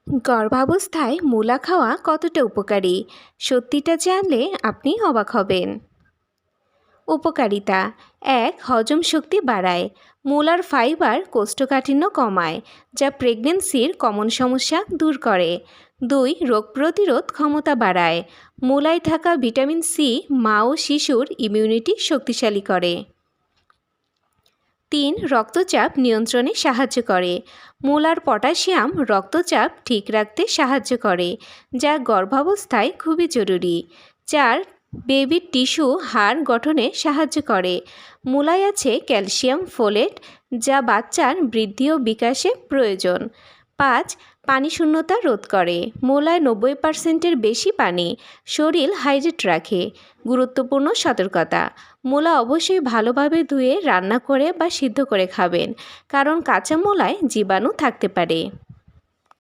গর্ভাবস্থায় মূলা খাওয়া কতটা উপকারী সত্যিটা জানলে আপনি অবাক হবেন। উপকারিতা: ১. হজম শক্তি বাড়ায়। মূলার ফাইবার কোষ্ঠকাঠিন্য কমায়, যা প্রেগন্যান্সির কমন সমস্যা দূর করে। ২. রোগ প্রতিরোধ ক্ষমতা বাড়ায়। মূলায় থাকা ভিটামিন সি মা ও শিশুর ইমিউনিটি শক্তিশালী করে। ৩. রক্তচাপ নিয়ন্ত্রণে সাহায্য করে। মূলার পটাশিয়াম রক্তচাপ ঠিক রাখতে সাহায্য করে, যা গর্ভাবস্থায় খুবই জরুরি। ৪. বেবির টিস্যু হাড় গঠনে সাহায্য করে। মূলায় আছে ক্যালসিয়াম ফোলেট, যা বাচ্চার বৃদ্ধি ও বিকাশে প্রয়োজন। ৫. পানি শূন্যতা রোধ করে। মূলায় ৯০%-এর বেশি পানি শরীর হাইড্রেট রাখে। গুরুত্বপূর্ণ সতর্কতা: মূলা অবশ্যই ভালোভাবে ধুয়ে রান্না করে বা সিদ্ধ করে খাবেন, কারণ কাঁচা মূলায় জীবাণু থাকতে পারে।